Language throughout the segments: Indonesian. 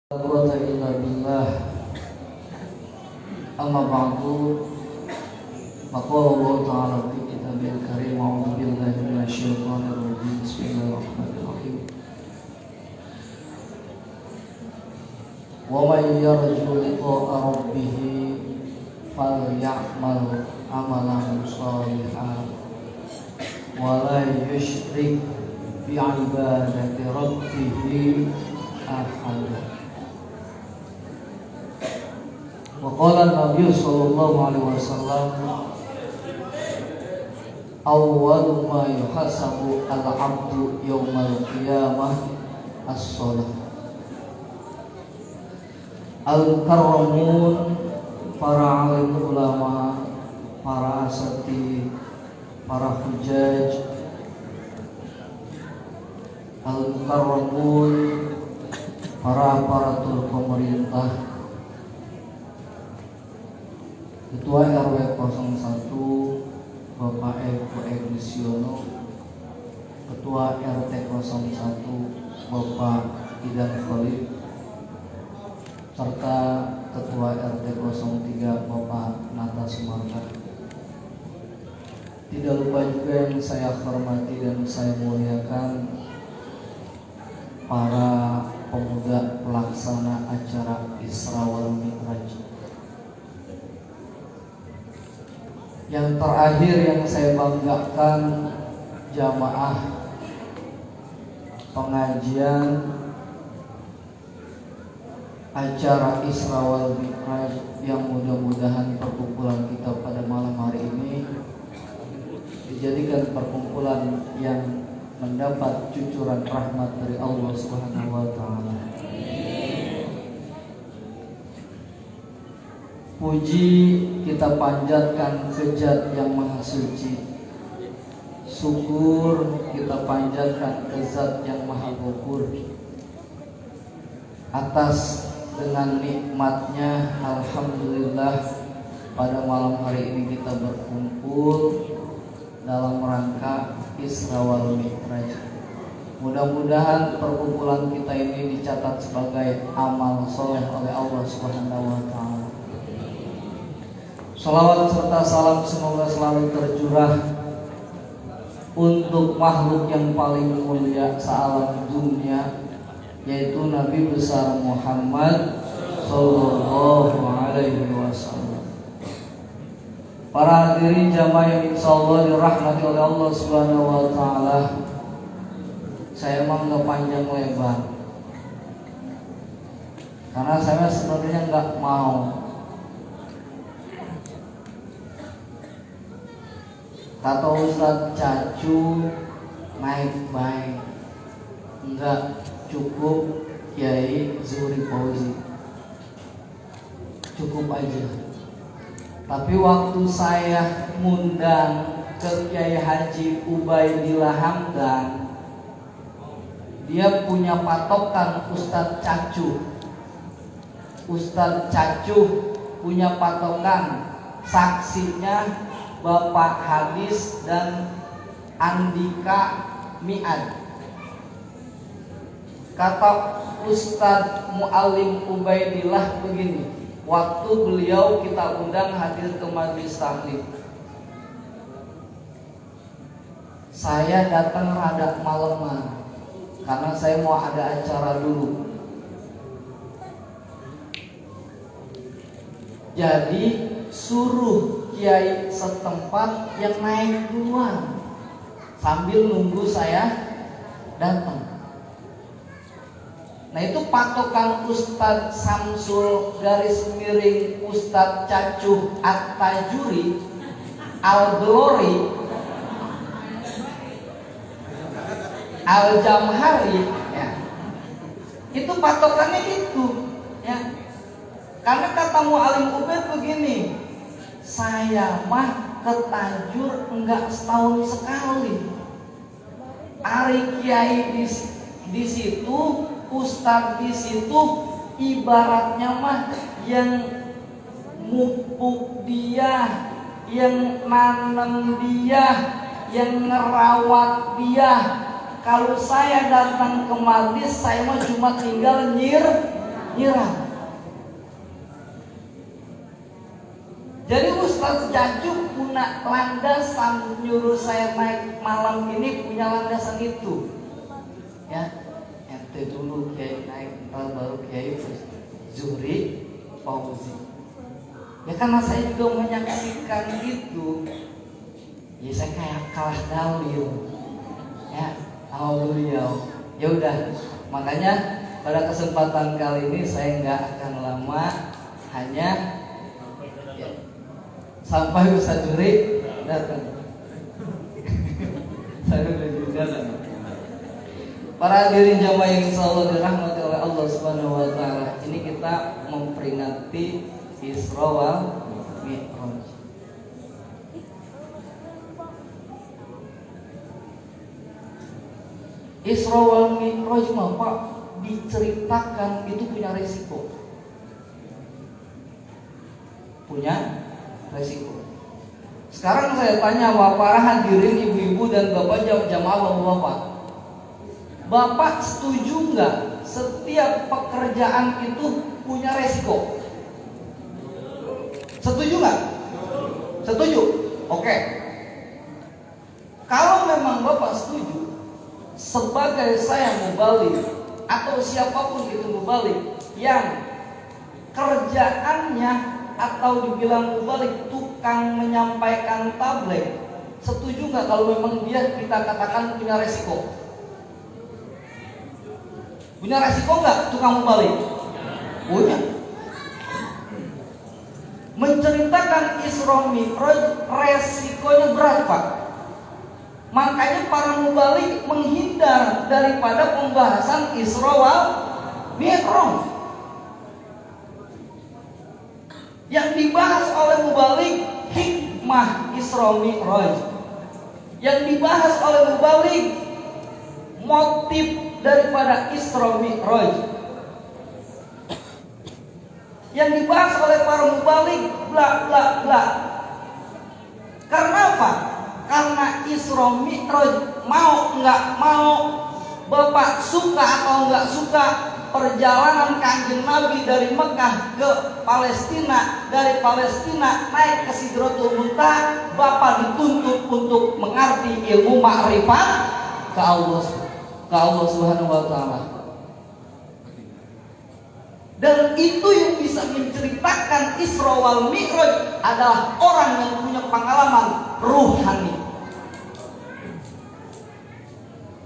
quwwata illa billah. Amma ba'du. Faqala Allah ta'ala fi kitabil karim. A'udzu billahi minasyaitonir rajim. Bismillahirrahmanirrahim. Wa may yarju liqa'a rabbih falya'mal amalan shalihan wa la yusyrik bi'ibadati rabbih ahada. Wa qala Nabi sallallahu alaihi wasallam, awwalu ma yuhasabu al-'abdu yaumal qiyamah as-shalah. Al-karramun, para alim ulama, para asati, para hujaj. Al-karramun, para aparatur pemerintah, Ketua RW 01 Bapak Eko Egnisiono, Ketua RT 01 Bapak Idan Khalid, serta Ketua RT 03 Bapak Nata Sumarta. Tidak lupa juga yang saya hormati dan saya muliakan para pemuda pelaksana acara Isra wal Mi'raj. Yang terakhir yang saya banggakan, jamaah pengajian acara Isra wal Mi'raj yang mudah-mudahan perkumpulan kita pada malam hari ini dijadikan perkumpulan yang mendapat cucuran rahmat dari Allah Subhanahu wa taala. Puji kita panjatkan ke Zat yang Maha Suci. Syukur kita panjatkan ke Zat yang Maha Ghafur atas dengan nikmatnya. Alhamdulillah, pada malam hari ini kita berkumpul dalam rangka Isra wal Mi'raj. Mudah-mudahan perkumpulan kita ini dicatat sebagai amal soleh oleh Allah Subhanahu wa taala. Salawat serta salam semoga selalu tercurah untuk makhluk yang paling mulia sealam dunia, yaitu Nabi besar Muhammad sallallahu alaihi wasallam. Para hadirin jamaah yang insyaallah dirahmati oleh Allah Subhanahu wa taala, saya emang gak panjang lebar karena saya sebenarnya gak mau kata Ustadz Cacu naik baik, enggak cukup Kiai Zuhri Fauzi, cukup aja. Tapi waktu saya ngundang ke Kiai Haji Ubaidillah Hamdan, dia punya patokan Ustadz Cacu. Ustadz Cacu punya patokan, saksinya Bapak Hadis dan Andika Mi'ad. Kata Ustadz Mu'alim Ubaidillah begini, waktu beliau kita undang hadir ke majelis taklim, saya datang rada malaman karena saya mau ada acara dulu. Jadi suruh kiai setempat yang naik duluan sambil nunggu saya datang. Nah, itu patokan Ustadz Samsul garis miring Ustadz Cacuh At-Tajuri Al-Glory Al-Jamhari ya. Itu patokannya itu ya. Karena kata Mu'alim Ubaid begini, saya mah ke Tajur enggak setahun sekali. Ari kiai di situ, ustadz di situ, ibaratnya mah yang mupuk dia, yang nanam dia, yang ngerawat dia. Kalau saya datang ke majelis, saya mah cuma tinggal nyirah. Jadi Ustaz Jajuk punya landasan nyuruh saya naik malam ini, punya landasan itu. Ya, ente dulu Kiai naik, ntar baru Kiai Zuhri Fauzi. Ya karena saya juga menyaksikan itu, ya saya kayak kalah dalil. Ya, alhamdulillah. Ya udah, makanya pada kesempatan kali ini saya nggak akan lama, hanya ya, sampai Ustaz Zuhri datang. Saya udah datang. Para hadirin jamaah yang insyaallah dirahmati oleh Allah Subhanahu wa taala, ini kita memperingati Isra wal Mi'raj. Isra wal Mi'raj Pak diceritakan itu punya resiko. Punya resiko. Sekarang saya tanya para hadirin ibu-ibu dan bapak jamaah bapak-bapak, Bapak setuju nggak setiap pekerjaan itu punya resiko? Setuju nggak? Setuju? Oke. Kalau memang Bapak setuju, sebagai saya mubalik atau siapapun itu mubalik yang kerjaannya atau dibilang mubalik tukang menyampaikan tabligh, setuju nggak kalau memang dia kita katakan punya resiko? Punya resiko nggak tukang mubalik? Punya. Menceritakan Isra Mi'raj resikonya berat Pak. Makanya para mubalik menghindar daripada pembahasan Isra wal Mi'raj. Yang dibahas oleh mubalik hikmah Isra Mi'raj. Yang dibahas oleh mubalik motif daripada Isra Mi'raj. Yang dibahas oleh para mubalik bla bla bla. Karena apa? Karena Isra Mi'raj mau nggak mau, Bapak suka atau nggak suka, perjalanan Kanjeng Nabi dari Mekah ke Palestina, dari Palestina naik ke Sidratul Muntaha, Bapak dituntut untuk mengerti ilmu ma'rifat ke Allah Subhanahu wa taala. Dan itu yang bisa menceritakan Isra wal Mi'raj adalah orang yang punya pengalaman ruhani.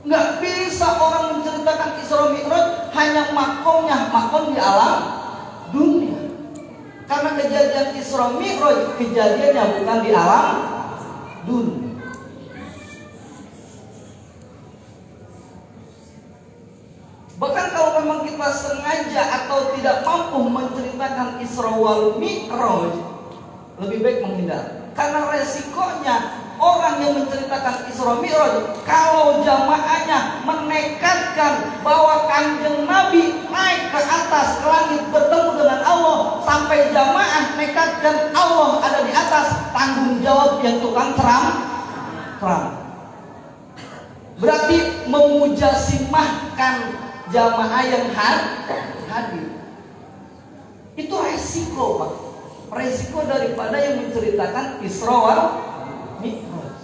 Nggak bisa orang menceritakan Isra Mi'raj hanya makom di alam dunia. Karena kejadian Isra Mi'raj kejadiannya bukan di alam dunia. Bahkan kalau memang kita sengaja atau tidak mampu menceritakan Isra wal Mi'raj, lebih baik menghindar. Karena resikonya orang yang menceritakan Isra Mi'raj, kalau jamaahnya menekadkan bahwa Kanjeng Nabi naik ke atas ke langit bertemu dengan Allah, sampai jamaah nekadkan Allah ada di atas, tanggung jawab yang tukang ceram. Berarti memujasimahkan jamaah yang hadir. Itu resiko Pak. Resiko daripada yang menceritakan Isra wal Mi'raj.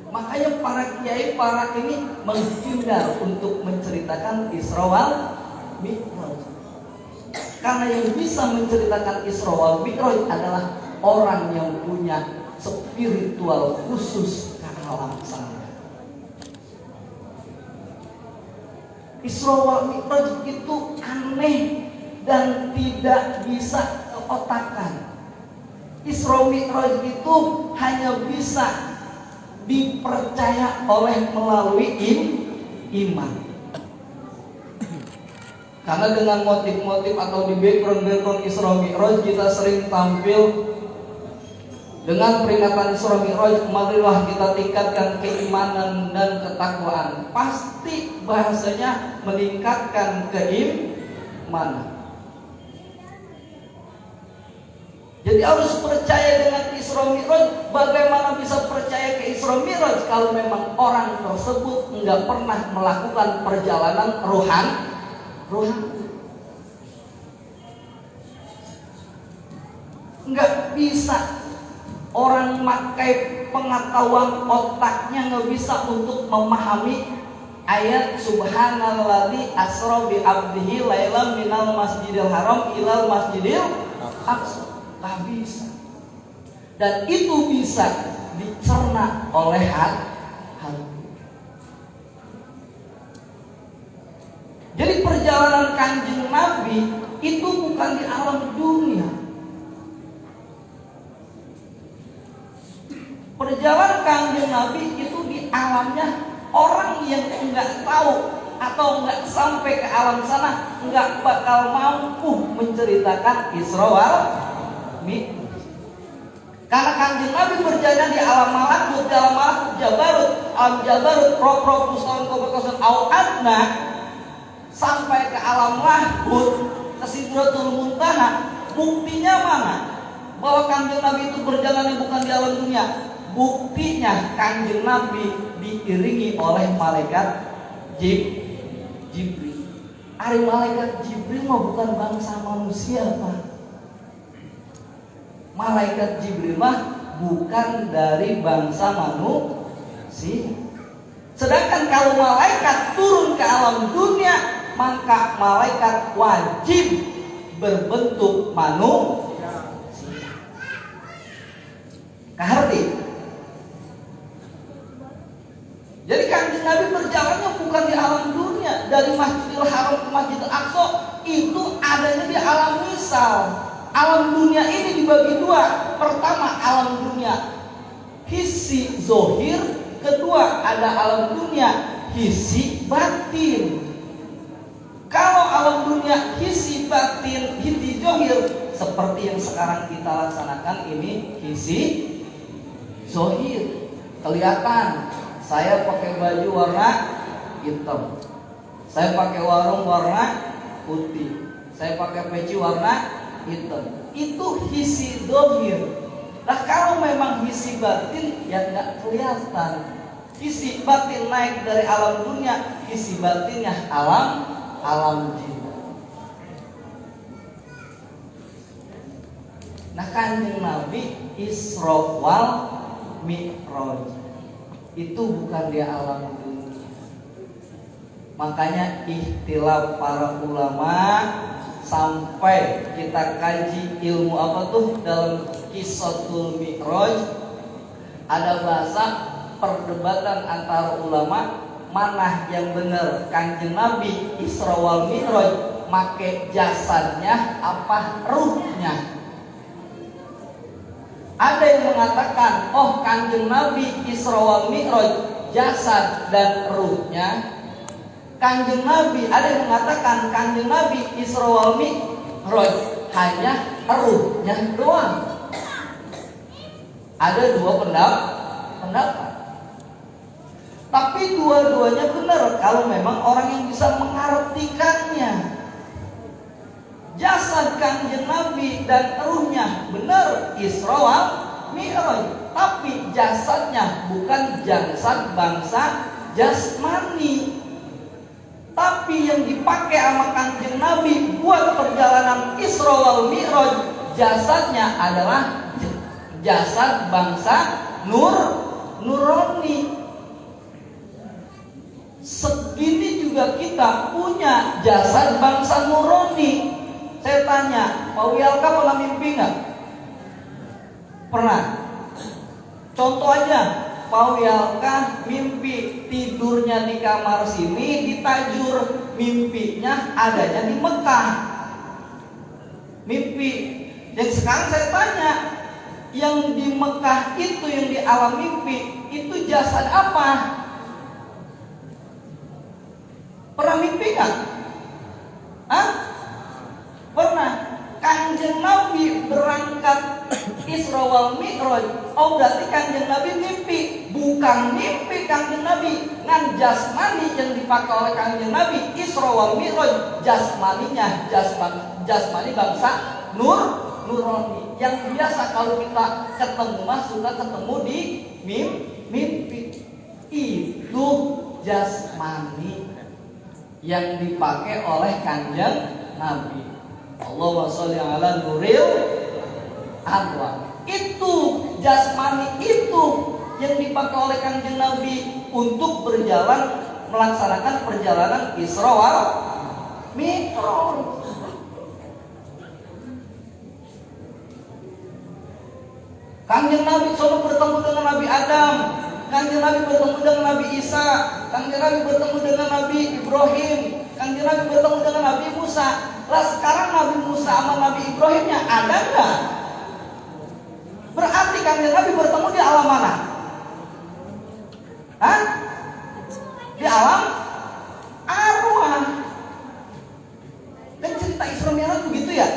Makanya para kiai, para ini menghindar untuk menceritakan Isra wal Mi'raj. Karena yang bisa menceritakan Isra wal Mi'raj adalah orang yang punya spiritual khusus ke alam sana. Isra wal Mi'raj itu aneh dan tidak bisa keotakan. Isra Mi'raj itu hanya bisa dipercaya oleh melalui iman. Karena dengan motif-motif atau di background Isra Mi'raj kita sering tampil dengan peringatan Isra Mi'raj, marilah kita tingkatkan keimanan dan ketakwaan. Pasti bahasanya meningkatkan keimanan. Jadi harus percaya dengan Isra Mi'raj. Bagaimana bisa percaya ke Isra Mi'raj kalau memang orang tersebut enggak pernah melakukan perjalanan rohani. Nggak bisa orang pakai pengetahuan otaknya, nggak bisa untuk memahami ayat subhanalladzi asra bi abdihi lailan minal masjidil haram ilal masjidil aqsa. Nggak bisa. Dan itu bisa dicerna oleh hati. Jadi perjalanan Kanjeng Nabi itu bukan di alam dunia. Perjalanan Kanjeng Nabi itu di alamnya orang yang enggak tahu atau enggak sampai ke alam sana enggak bakal mampu menceritakan Isra wal Mi'raj. Karena Kanjeng Nabi berjalan di alam malakut, di alam malakut Jabarut, alam Jabarut, roh-roh kusuan kokosan au adna, sampai ke alam lahut, ke Sidratul Muntaha. Buktinya mana? Bahwa Kanjeng Nabi itu berjalannya bukan di alam dunia. Buktinya Kanjeng Nabi diiringi oleh malaikat Jibril. Ari malaikat Jibril mah bukan bangsa manusia, Pak. Malaikat Jibril mah bukan dari bangsa manusia. Sedangkan kalau malaikat turun ke alam dunia, maka malaikat wajib berbentuk manusia. Kaharti. Jadi Kanjeng Nabi berjalannya bukan di alam dunia. Dari Masjidil Haram ke Masjidil Aqsa itu adanya di alam misal. Alam dunia ini dibagi dua. Pertama alam dunia hissi zohir. Kedua ada alam dunia hissi batin. Kalau alam dunia hissi batin, hissi zohir, seperti yang sekarang kita laksanakan ini hissi zohir. Kelihatan saya pakai baju warna hitam, saya pakai warung warna putih, saya pakai peci warna hitam. Itu hisi dohir. Nah kalau memang hisi batin ya nggak kelihatan. Hisi batin naik dari alam dunia, hisi batinnya alam jiwa. Nah Kanjeng Nabi Isra wal Mi'raj itu bukan di alam dunia. Makanya ikhtilaf para ulama sampai kita kaji ilmu apa tuh dalam Qissatul Mi'raj, ada bahasa perdebatan antara ulama mana yang benar Kanjeng Nabi Isra wal Mi'raj make jasadnya apa ruhnya. Ada yang mengatakan, oh Kanjeng Nabi Isra wal Mi'raj jasad dan ruhnya. Kanjeng Nabi, ada yang mengatakan Kanjeng Nabi Isra wal Mi'raj hanya ruhnya doang. Ada dua pendapat. Tapi dua-duanya benar kalau memang orang yang bisa mengartikannya. Jasad Kanjeng Nabi dan ruhnya benar Isra wal Mi'raj, tapi jasadnya bukan jasad bangsa jasmani. Tapi yang dipakai sama Kanjeng Nabi buat perjalanan Isra wal Mi'raj, jasadnya adalah jasad bangsa nurani. Segini juga kita punya jasad bangsa nurani. Saya tanya, Pak Wialka pernah mimpi nggak? Pernah. Contoh aja, Pak Wialka mimpi tidurnya di kamar sini, di Tajur, mimpinya adanya di Mekah. Mimpi. Yang sekarang saya tanya, yang di Mekah itu, yang di alam mimpi, itu jasad apa? Pernah mimpi nggak? Hah? Pernah. Kanjeng Nabi berangkat Isra wal Mi'raj. Oh berarti Kanjeng Nabi mimpi. Bukan mimpi Kanjeng Nabi. Ngan jasmani yang dipakai oleh Kanjeng Nabi Isra wal Mi'raj, jasmaninya jasmani bangsa nurani. Yang biasa kalau kita ketemu suka ketemu di mimpi. Itu jasmani yang dipakai oleh kanjeng Nabi. Allahumma sholli ala nuril anwar. Itu jasmani itu yang dipakai oleh kanjeng Nabi untuk berjalan melaksanakan perjalanan Isra wal Mi'raj. Kanjeng Nabi selalu bertemu dengan Nabi Adam, kanjeng Nabi bertemu dengan Nabi Isa, kanjeng Nabi bertemu dengan Nabi Ibrahim, kanjeng Nabi bertemu dengan Nabi Musa. Lah sekarang Nabi Musa sama Nabi Ibrahimnya ada nggak? Berarti kanjeng Nabi bertemu di alam mana? Hah? Di alam arwah. Kan cerita Isra Mi'raj begitu ya?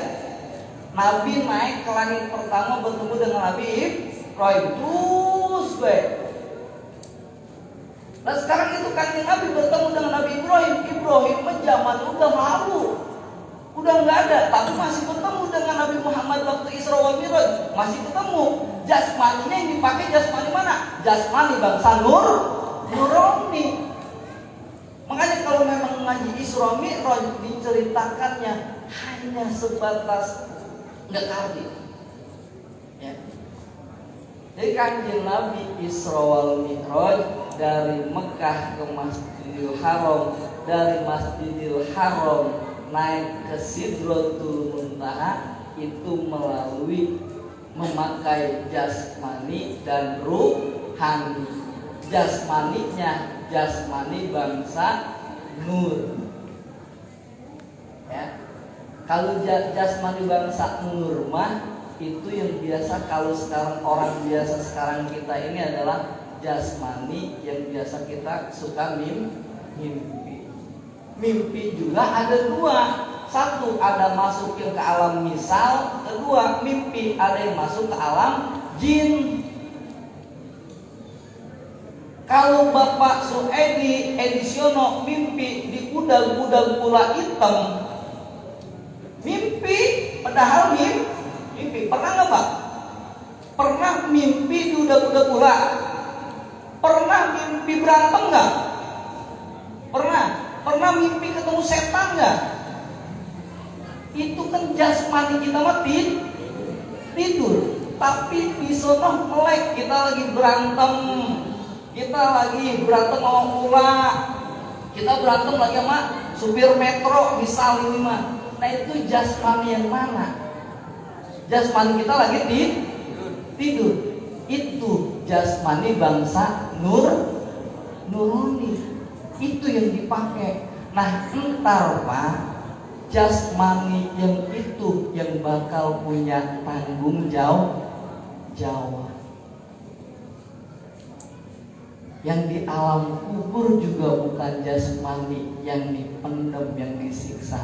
Nabi naik ke langit pertama bertemu dengan Nabi Ibrahim terus baik. Nah sekarang itu kanjeng Nabi bertemu dengan Nabi Ibrahim. Ibrahim zaman udah lalu, udah nggak ada, tapi masih bertemu dengan Nabi Muhammad waktu Isra wal Mi'raj, masih ketemu. Jasmaninya yang dipakai jasmani mana? Jasmani bangsa nurani. Makanya kalau memang ngaji Isra Mi'raj diceritakannya hanya sebatas nggak arti. Ya. Jadi kanjeng Nabi Isra wal Mi'raj dari Mekah ke Masjidil Haram, dari Masjidil Haram naik ke Sidratul Muntaha itu melalui memakai jasmani dan ruhani. Jasmaninya jasmani bangsa nur. Ya. Kalau jasmani bangsa nur mah itu yang biasa, kalau sekarang orang biasa sekarang kita ini adalah jasmani yang biasa kita suka mimpi. Mimpi juga ada dua. Satu ada masuk ke alam misal, kedua mimpi ada yang masuk ke alam jin. Kalau Bapak Suedi Edisiono mimpi di udang-udang pula hitam, mimpi padahal mimpi. Pernah nggak Pak? Pernah mimpi di udang-udang pula? Pernah mimpi berantem nggak? Pernah? Pernah mimpi ketemu setan nggak? Itu kan jasmani kita mati tidur, tapi di sono melek, kita lagi berantem. Kita lagi berantem sama mula, kita berantem lagi sama supir metro misal ini mah. Nah itu jasmani yang mana? Jasmani kita lagi tidur. Itu jasmani bangsa nurani. Itu yang dipakai. Nah entar Pak, jasmani yang itu yang bakal punya tanggung jawab. Yang di alam kubur juga bukan jasmani yang dipendam, yang disiksa,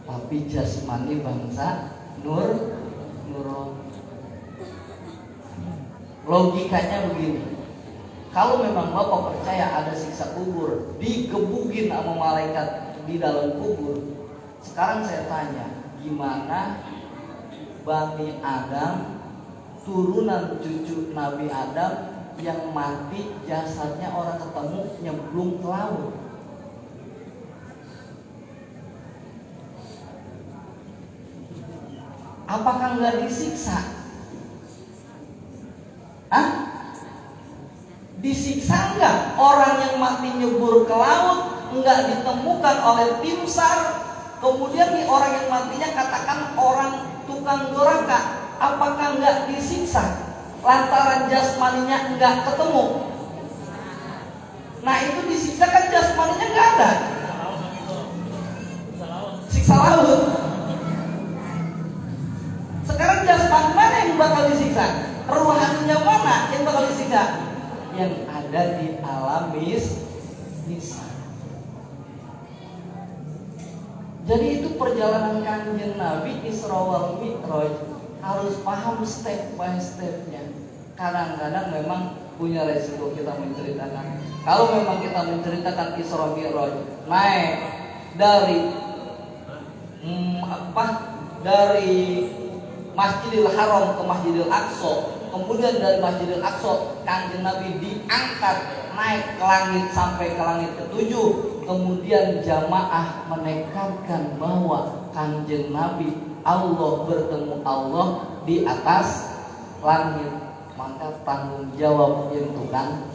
tapi jasmani bangsa nurani. Logikanya begini, kalau memang Bapak percaya ada siksa kubur, digebugin sama malaikat di dalam kubur, sekarang saya tanya, gimana Bani Adam, turunan cucu Nabi Adam yang mati jasadnya orang ketemu nyemplung ke laut? Apakah nggak disiksa? Hah? Disiksa nggak? Orang yang mati nyebur ke laut nggak ditemukan oleh tim SAR, kemudian nih orang yang matinya katakan orang tukang doraka, apakah nggak disiksa? Lantaran jasmaninya nggak ketemu. Nah itu disiksa kan jasmaninya nggak ada. Siksa laut. Sekarang jasmani mana yang bakal disiksa? Ruhaninya mana yang bakal disiksa? Yang ada di alam misal. Jadi itu perjalanan kanjeng Nabi Isra wal Mi'raj. Harus paham step by stepnya. Kadang-kadang memang punya resiko kita menceritakan. Kalau memang kita menceritakan Isra Mi'raj, naik dari dari Masjidil Haram ke Masjidil Aqsa, kemudian dari Masjidil Aqsa kanjeng Nabi diangkat naik ke langit sampai ke langit ke-7, kemudian jamaah menekankan bahwa Kanjeng Nabi Allah bertemu Allah di atas langit, maka tanggung jawab itu kan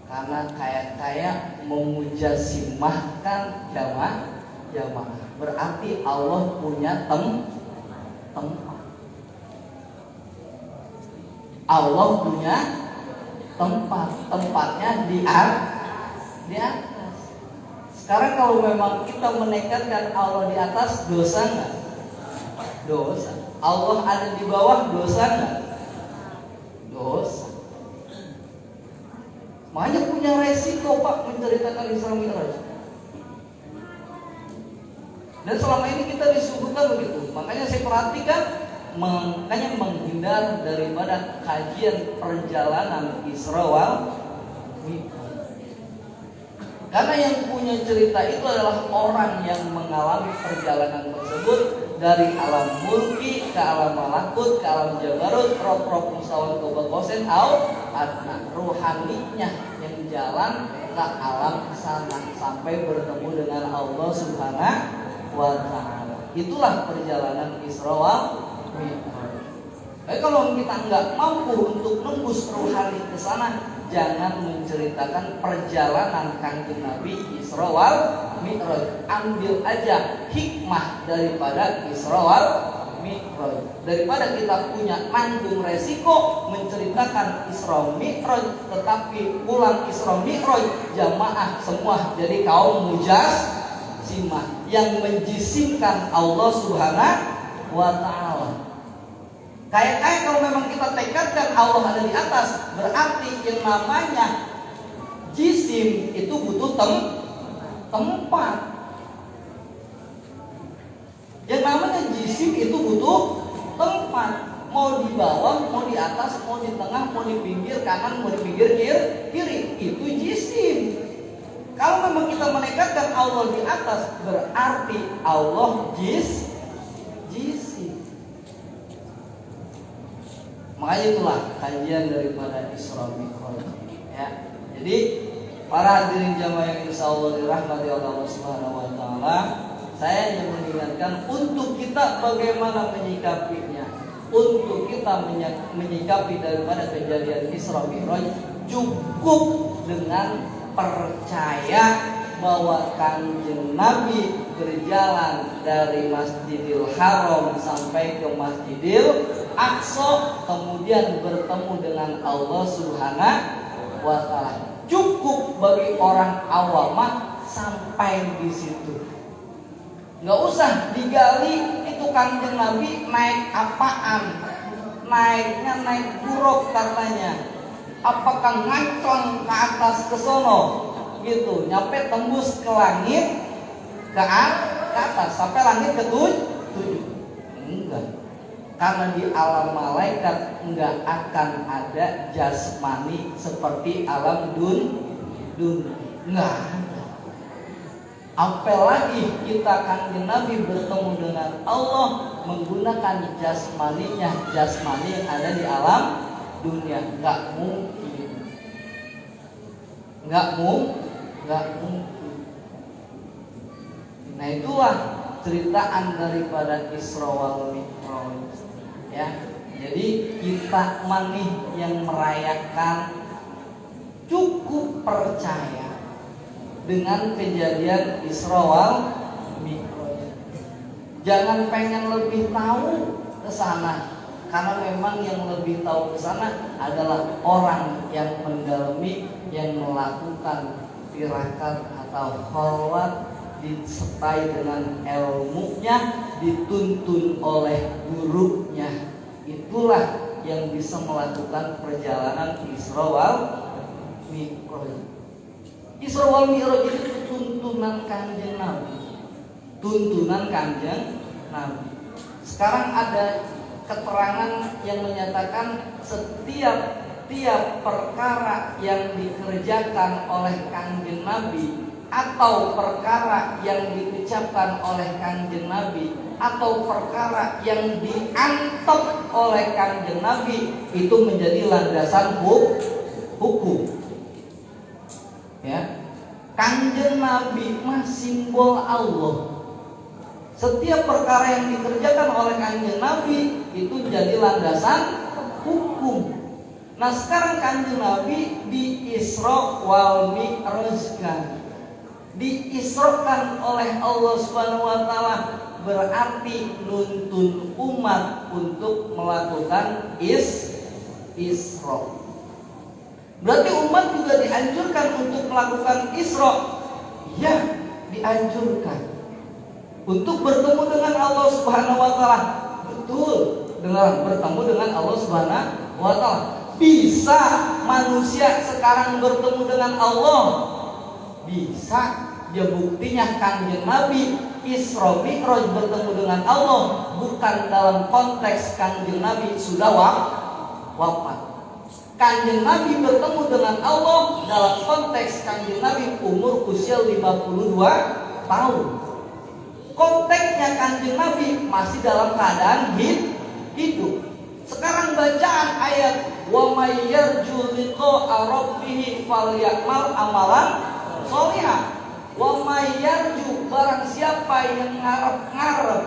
karena kayak memujasimahkan jamaah berarti Allah punya tempat. Allah punya tempatnya di atas. Sekarang kalau memang kita menekatkan Allah di atas, dosa nggak? Dosa. Allah ada di bawah, dosa nggak? Dosa. Makanya punya resiko Pak menceritakan Isra Mi'raj. Dan selama ini kita disuguhkan begitu. Makanya saya perhatikan, makanya menghindar daripada kajian perjalanan Isra wal Mi'raj. Karena yang punya cerita itu adalah orang yang mengalami perjalanan tersebut dari alam mulki ke alam malakut, ke alam jabarut, roh musawan qobal qausain au adna. Ruhaninya yang jalan ke alam sana sampai bertemu dengan Allah Subhanahu wa ta'ala. Itulah perjalanan Isra wal Mi'raj. Tapi kalau kita nggak mampu untuk nembus rohani ke sana, jangan menceritakan perjalanan Kanjeng Nabi Isra wal Mi'raj. Ambil aja hikmah daripada Isra wal Mi'raj. Daripada kita punya nanggung resiko menceritakan Isra Mi'raj, tetapi pulang Isra Mi'raj jamaah semua jadi kaum mujasimah yang menjisimkan Allah Subhanahu wa ta'ala. Kayak kalau memang kita tekadkan Allah ada di atas, berarti yang namanya jisim itu butuh tempat. Yang namanya jisim itu butuh tempat. Mau di bawah, mau di atas, mau di tengah, mau di pinggir kanan, mau di pinggir kiri, itu jisim. Kalau memang kita menekatkan Allah di atas, berarti Allah jisim. Makanya itulah kajian daripada Isra Mi'raj. Ya. Jadi para hadirin jamaah yang insyaallah dirahmati Allah Subhanahu wa taala, saya hanya mengingatkan untuk kita bagaimana menyikapinya. Untuk kita menyikapi daripada kejadian Isra Mi'raj, cukup dengan percaya bahwa Kanjeng Nabi berjalan dari Masjidil Haram sampai ke Masjidil Aqsa, kemudian bertemu dengan Allah Subhanahu wa ta'ala. Cukup bagi orang awam sampai di situ. Nggak usah digali itu Kanjeng Nabi naik apaan. Naiknya naik buruk katanya. Apakah ngacong ke atas ke sono gitu, nyampe tembus ke langit ke atas sampai langit ke-7? Enggak. Karena di alam malaikat enggak akan ada jasmani seperti alam dunia. Enggak ada. Apalagi kita Kanjeng Nabi bertemu dengan Allah menggunakan jasmani yang ada di alam dunia. Enggak mungkin. Nah itulah ceritaan daripada Isra wal Mi'raj. Ya, jadi kita manih yang merayakan cukup percaya dengan kejadian Isra wal Mi'raj. Jangan pengen lebih tahu ke sana, karena memang yang lebih tahu ke sana adalah orang yang mendalami, yang melakukan tirakat atau khalwat, disertai dengan ilmunya, dituntun oleh gurunya. Itulah yang bisa melakukan perjalanan Isra wal Mi'raj. Isra wal Mi'raj itu tuntunan Kanjeng Nabi. Sekarang ada keterangan yang menyatakan setiap perkara yang dikerjakan oleh Kanjeng Nabi, atau perkara yang diucapkan oleh Kanjeng Nabi, atau perkara yang diantep oleh Kanjeng Nabi, itu menjadi landasan hukum. Ya, Kanjeng Nabi mah simbol Allah. Setiap perkara yang dikerjakan oleh Kanjeng Nabi itu jadi landasan hukum. Nah sekarang Kanjeng Nabi di Isra wal Mi'rajkan, diisrokan oleh Allah Subhanahu wa taala, berarti nuntun umat untuk melakukan Isra. Berarti umat juga dianjurkan untuk melakukan Isra. Ya, dianjurkan untuk bertemu dengan Allah Subhanahu wa taala. Betul, dengan bertemu dengan Allah Subhanahu wa taala. Bisa manusia sekarang bertemu dengan Allah? Bisa. Ya buktinya Kanjeng Nabi Isra Mi'raj bertemu dengan Allah bukan dalam konteks Kanjeng Nabi sudah wafat. Kanjeng Nabi bertemu dengan Allah dalam konteks Kanjeng Nabi umur usia 52 tahun. Konteksnya Kanjeng Nabi masih dalam keadaan hidup. Sekarang bacaan ayat wa may yarju liqa'a rabbih falyamal amalan sholihan. Wa may yarju, barang siapa yang ngarep-ngarep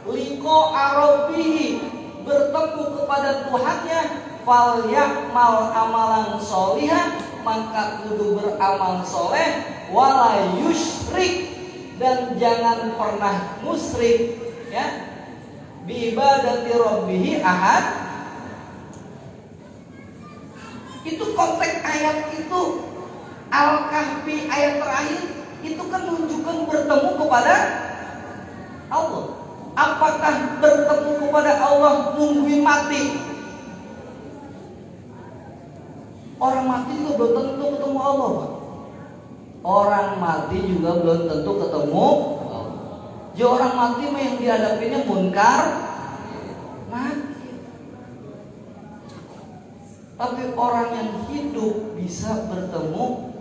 liqa'a rabbih, bertemu kepada Tuhannya, falyamal amalan sholihan, maka kudu beramal soleh, wala yusyrik, dan jangan pernah musyrik, ya, bi ibadati rabbih ahad. Itu konteks ayat itu. Al-Kahfi ayat terakhir itu kan menunjukkan bertemu kepada Allah. Apakah bertemu kepada Allah nungguin mati? Orang mati juga belum tentu ketemu Allah, Pak. Orang mati juga belum tentu ketemu Allah. Ya orang mati mah yang dihadapinya munkar mati. Tapi orang yang hidup bisa bertemu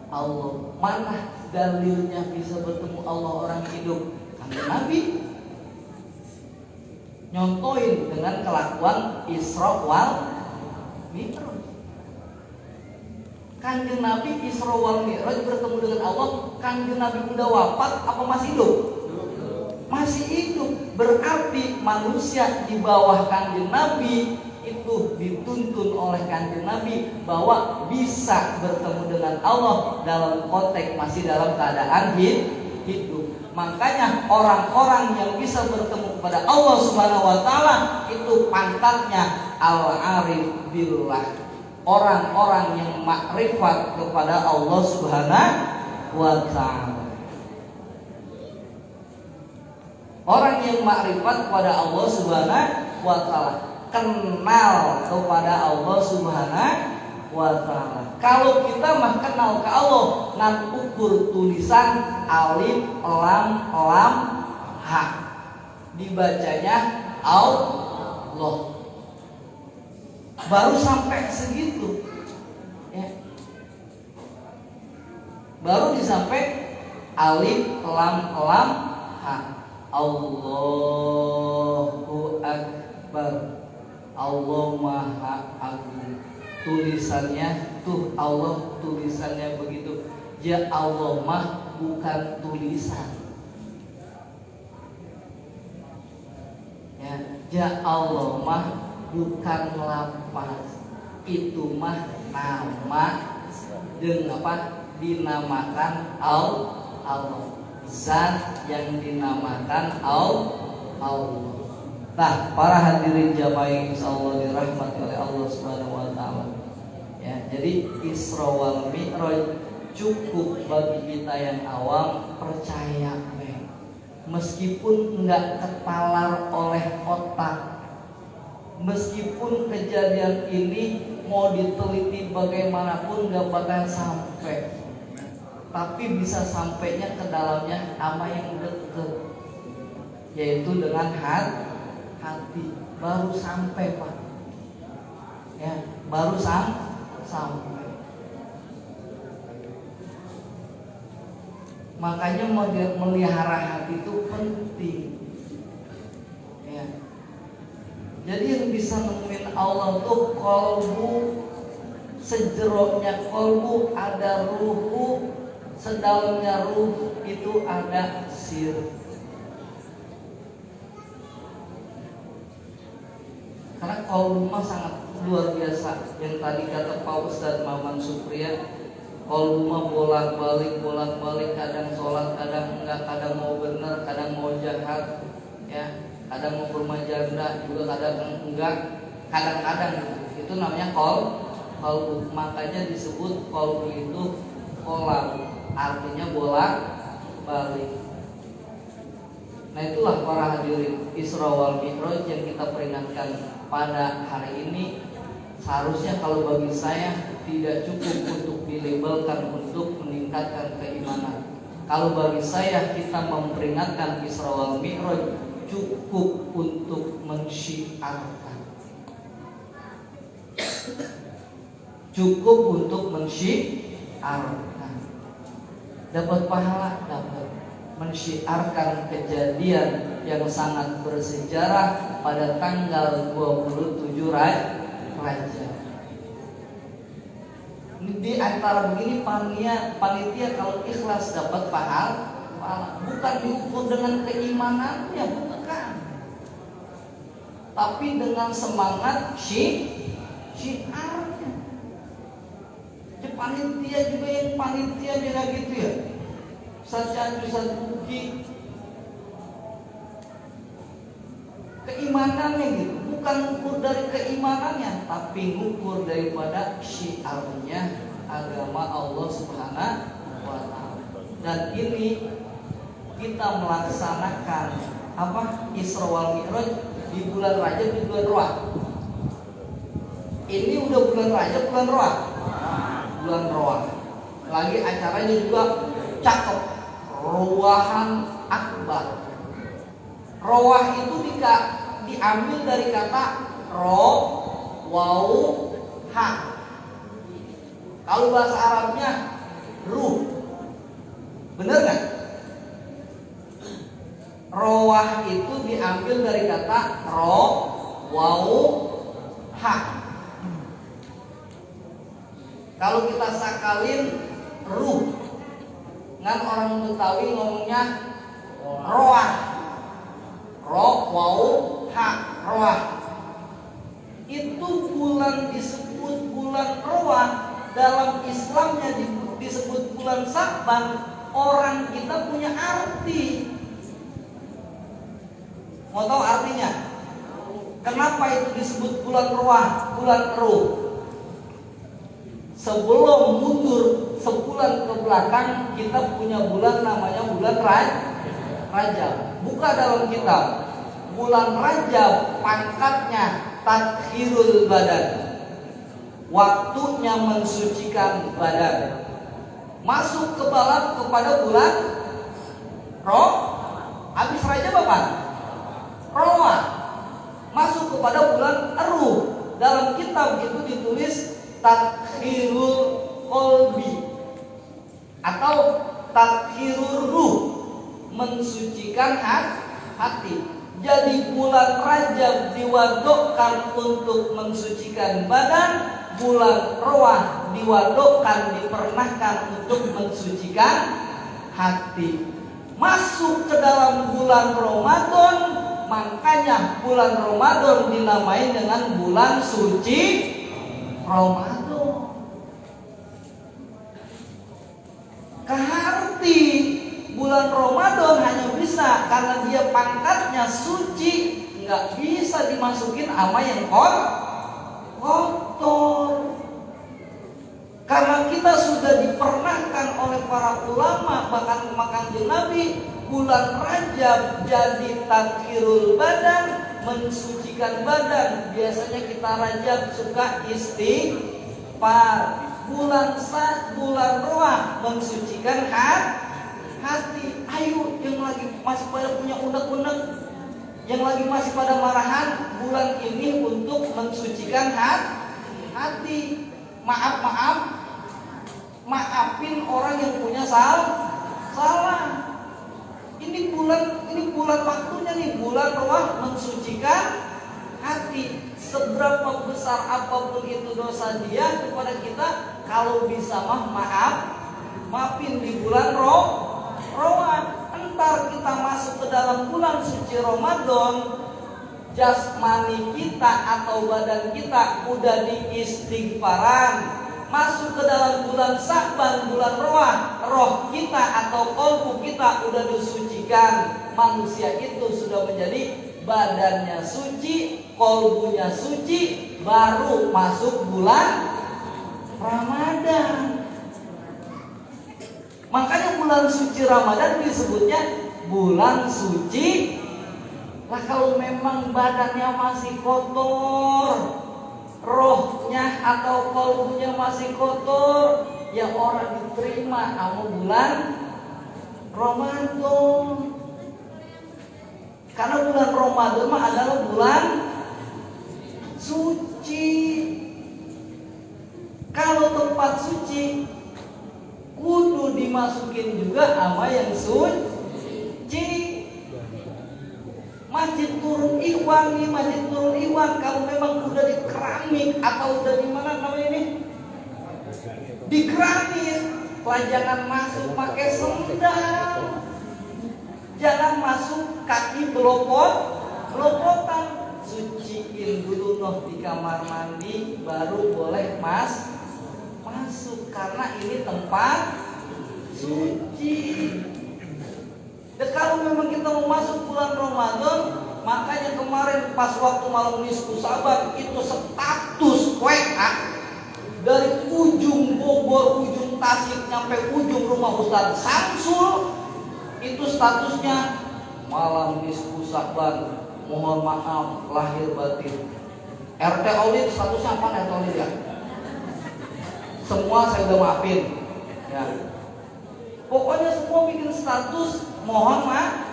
Allah. Mana dalilnya bisa bertemu Allah orang hidup? Kanjeng Nabi nyontoin dengan kelakuan Isra wal Mi'raj. Kanjeng Nabi Isra wal Mi'raj bertemu dengan Allah. Kanjeng Nabi udah wafat apa masih hidup? Masih hidup. Berarti manusia di bawah Kanjeng Nabi itu dituntun oleh Kanjeng Nabi bahwa bisa bertemu dengan Allah dalam konteks masih dalam keadaan hidup. Makanya orang-orang yang bisa bertemu kepada Allah Subhanahu wa taala itu pangkatnya al-arif billah. Orang-orang yang makrifat kepada Allah Subhanahu wa taala. Orang yang makrifat kepada Allah Subhanahu wa taala, kenal kepada Allah Subhanahu wa taala. Kalau kita mah kenal ke Allah ngan ukur tulisan alif lam ha, dibacanya Allah, baru sampai segitu, ya. Baru disampai alif lam ha, Allahu Akbar, Allah Maha Agung. Tulisannya tuh Allah, tulisannya begitu. Ya Allah mah bukan tulisan, ya Allah mah bukan lafaz, itu mah nama dengan apa dinamakan Allah, zat yang dinamakan Allah. Nah, para hadirin jamaah insyaallah dirahmati oleh Allah Subhanahu wa taala. Ya, jadi Isra wal Mi'raj cukup bagi kita yang awam percaya, meskipun enggak ketalar oleh otak, meskipun kejadian ini mau diteliti bagaimanapun enggak bakal sampai, tapi bisa sampainya ke dalamnya ama yang dekat, yaitu dengan hati, baru sampai, Pak. Ya, baru sampai. Makanya melihara hati itu penting. Ya. Jadi yang bisa nemuin Allah tuh qalbu sejeronya kolbu ada ruhu, sedalamnya ruh itu ada sir. Karena kolbu mah sangat luar biasa. Yang tadi kata Pak Ustadz Maman Supriya, kolbu mah bolak-balik, kadang sholat, kadang enggak, kadang mau benar, kadang mau jahat, ya, kadang mau ke rumah janda, juga kadang enggak, kadang-kadang itu namanya kolbu. Makanya disebut kolbu itu kolam, artinya bolak-balik. Nah itulah para hadirin Isra wal Mi'raj yang kita peringatkan pada hari ini. Seharusnya kalau bagi saya tidak cukup untuk dilabelkan untuk meningkatkan keimanan. Kalau bagi saya kita memperingatkan Isra wal Mi'raj cukup untuk mensyiarkan. Cukup untuk mensyiarkan. Dapat pahala, dapat. Mensyiarkan kejadian yang sangat bersejarah pada tanggal 27 Rajab. Di antara begini panitia kalau ikhlas dapat pahala, bukan diukur dengan keimanannya, bukan. Tapi dengan semangat syiarnya. Panitia juga yang panitia juga gitu ya. Ustaz Buki keimanannya gitu, bukan ukur dari keimanannya, tapi ukur daripada syiarnya agama Allah Subhanahu wa Ta'ala. Dan ini kita melaksanakan Isra wal Mi'raj di bulan Rajab, di bulan Roah. Ini udah bulan Rajab, bulan Roah. Lagi acaranya juga cakep, Roahan Akbar. Roah itu diambil dari kata ha. Kalau bahasa Arabnya ruh, bener nggak? Roah itu diambil dari kata ha. Kalau kita sakalin ruh, kan orang Betawi ngomongnya roah. Roah. Itu bulan disebut bulan Roah, dalam Islamnya disebut bulan Sa'ban. Orang kita punya arti. Mau tahu artinya? Kenapa itu disebut bulan Roah, bulan Ruh? Sebelum mundur sebulan ke belakang, kita punya bulan namanya bulan Rajab. Buka dalam kitab. Bulan Rajab pangkatnya tathirul badan. Waktunya mensucikan badan. Masuk ke balap kepada bulan habis Rajab apa? Roah. Masuk kepada bulan Ruh. Dalam kitab itu ditulis tathirul qalbi atau tathirul ruh, mensucikan hati. Jadi bulan Rajab diwadokkan untuk mensucikan badan, bulan Roah diwadokkan, dipernahkan untuk mensucikan hati. Masuk ke dalam bulan Ramadan, makanya bulan Ramadan dinamai dengan bulan suci Ramadan. Keharti bulan Ramadan hanya bisa karena dia pangkatnya suci, nggak bisa dimasukin ama yang kotor. Karena kita sudah dipernahkan oleh para ulama, bahkan Kanjeng Nabi, bulan Rajab jadi tathirul badan, mensucikan badan. Biasanya kita Rajab suka istighfar. Bulan Roah mensucikan hati. Ayo yang lagi masih pada punya unek-unek, yang lagi masih pada marahan, bulan ini untuk mensucikan hati. Maafin orang yang punya salah. Ini bulan waktunya nih, bulan Roah mensucikan hati. seberapa besar apapun itu dosa dia kepada kita, kalau bisa maafin di bulan Ramadan. Entar kita masuk ke dalam bulan suci Ramadan, jasmani kita atau badan kita udah diistighfaran. Masuk ke dalam bulan Sa'ban, bulan roh kita atau qalbu kita udah disucikan. Manusia itu sudah menjadi badannya suci, qalbunya suci, baru masuk bulan Ramadan. Makanya bulan suci Ramadan disebutnya bulan suci. Lah kalau memang badannya masih kotor, rohnya atau qalbunya masih kotor, ya orang diterima sama bulan Ramadan. Karena bulan Ramadan mah adalah bulan suci. Kalau tempat suci kudu dimasukin juga sama yang suci. Masjid Turun Iwan nih, Masjid Turun Iwan kalau memang udah di keramik atau udah di mana namanya ini? Di keramik, jangan masuk pakai sendal. Jangan masuk kaki belopotan. Suciin dulu noh di kamar mandi baru boleh masuk karena ini tempat suci. Dan kalau memang kita mau masuk bulan Ramadan, makanya kemarin pas waktu malam nisfu Sa'ban itu status WA dari ujung Bogor, ujung Tasik nyampe ujung rumah Ustaz Samsul, itu statusnya malam nisfu Sa'ban, mohon maaf lahir batin. RT Audit statusnya apa RT Audit ya? Semua saya udah maafin ya. Pokoknya semua bikin status mohon maaf.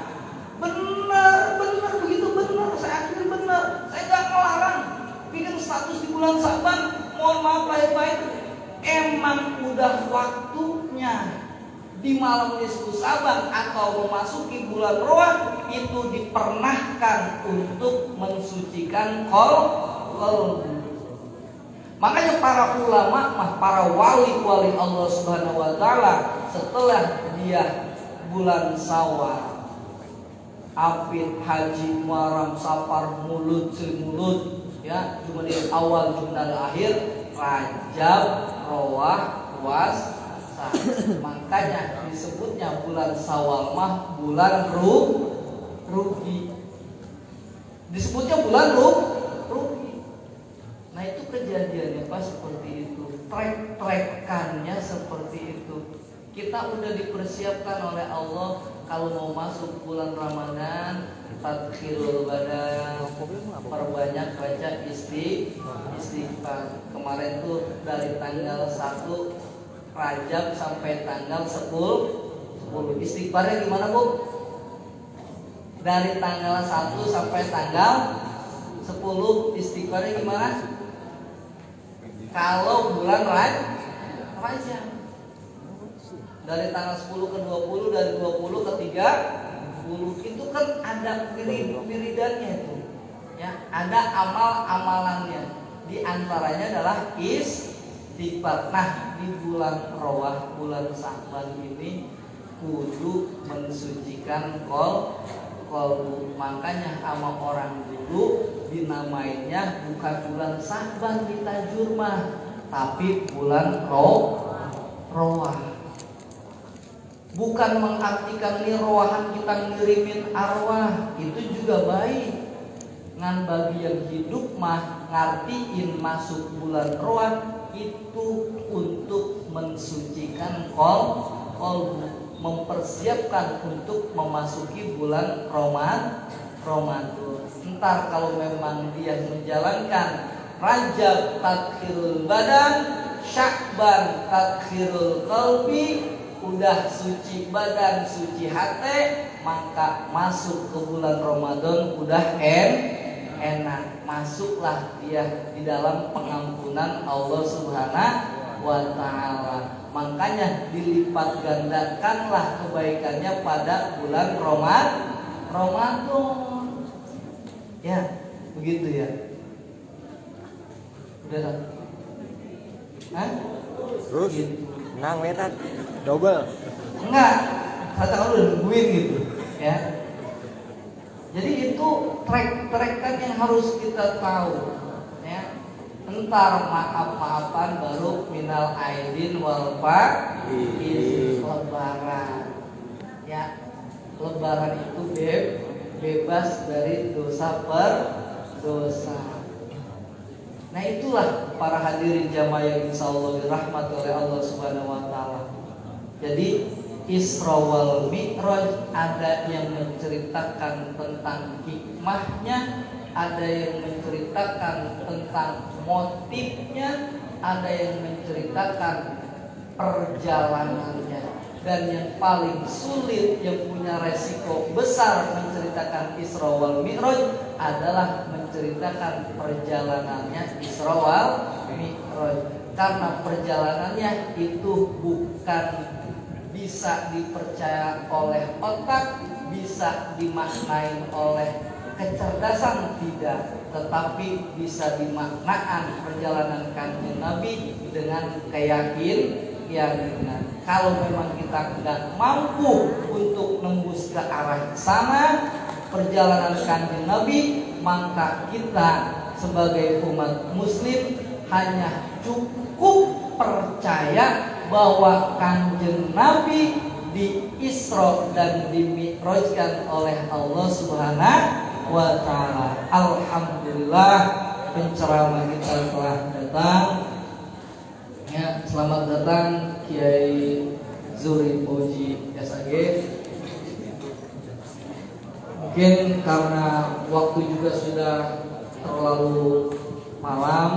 Benar begitu, benar. Saya akui benar. Saya gak melarang bikin status di bulan Sa'ban mohon maaf lahir batin. Emang udah waktunya di malam nisfu Sa'ban atau memasuki bulan Ramadan itu dipernahkan untuk mensucikan qalbu. Makanya para ulama, para wali-wali Allah Subhanahu wa taala setelah dia bulan Syawal, Afid, Haji, Muharram, Safar, Mulud, Silmulud, ya, Jumadil awal, Jumadil akhir, Rajab, Rowah, Puasa. Makanya disebutnya bulan Syawal mah bulan rugi. Disebutnya bulan rugi. Nah itu kejadiannya pas seperti itu. Trek-trekannya seperti itu. Kita udah dipersiapkan oleh Allah kalau mau masuk bulan Ramadan, tadkhirul badan, perbanyak baca istighfar. Kemarin tuh dari tanggal 1 Rajab sampai tanggal 10 istighfarnya gimana Bu? Dari tanggal 1 sampai tanggal 10 istighfarnya gimana? Kalau bulan Rajab dari tanggal 10 ke 20, dari 20 ke 30 itu kan ada wiridannya itu. Ya, ada amal-amalannya. Di antaranya adalah istighfar. Nah, di bulan Ramadan, bulan Sa'ban ini kudu mensucikan qalbu. Makanya sama orang dulu dinamainya bukan bulan Sa'ban di tajur mah, tapi bulan Ramadan. Bukan mengartikan nih rohan kita ngirimin arwah, itu juga baik. Ngan bagi yang hidup mah ngartiin masuk bulan Ramadan itu untuk mensucikan qalbu, mempersiapkan untuk memasuki bulan Ramadan. Entar kalau memang dia menjalankan Rajab tadkhirul badan, Sya'ban tadkhirul qalbi, udah suci badan, suci hati, maka masuk ke bulan Ramadan udah enak. Masuklah dia di dalam pengampunan Allah Subhanahu wa ta'ala. Makanya dilipat gandakanlah kebaikannya pada bulan Ramadan. Ya, begitu ya. Berat. Hah? Terus menang metan double. Enggak, kata lu udah nungguin gitu, ya. Jadi itu trek-trekan yang harus kita tahu, ya. Entar maaf-maafan baru minal aidin wal faizin, lebaran. Ya, lebaran itu bebas dari dosa per dosa. Nah itulah para hadirin jamaah yang insyaallah dirahmati oleh Allah Subhanahu wa taala. Jadi Isra wal Mi'raj ada yang menceritakan tentang hikmahnya, ada yang menceritakan tentang motifnya, ada yang menceritakan perjalanannya. Dan yang paling sulit, yang punya resiko besar menceritakan Isra wal Mi'raj adalah menceritakan perjalanannya Isra wal Mi'raj. Karena perjalanannya itu bukan bisa dipercaya oleh otak, bisa dimaknain oleh kecerdasan, tidak, tetapi bisa dimaknakan perjalanan Kanjeng Nabi dengan keyakinan. Kalau memang kita nggak mampu untuk nembus ke arah sana perjalanan Kanjeng Nabi, maka kita sebagai umat muslim hanya cukup percaya bahwa Kanjeng Nabi di Isra dan dimi'rajkan oleh Allah Subhanahu wa taala. Alhamdulillah, penceramah kita telah datang. Ya, selamat datang Kiai Zuri Poji SAG. Mungkin karena waktu juga sudah terlalu malam,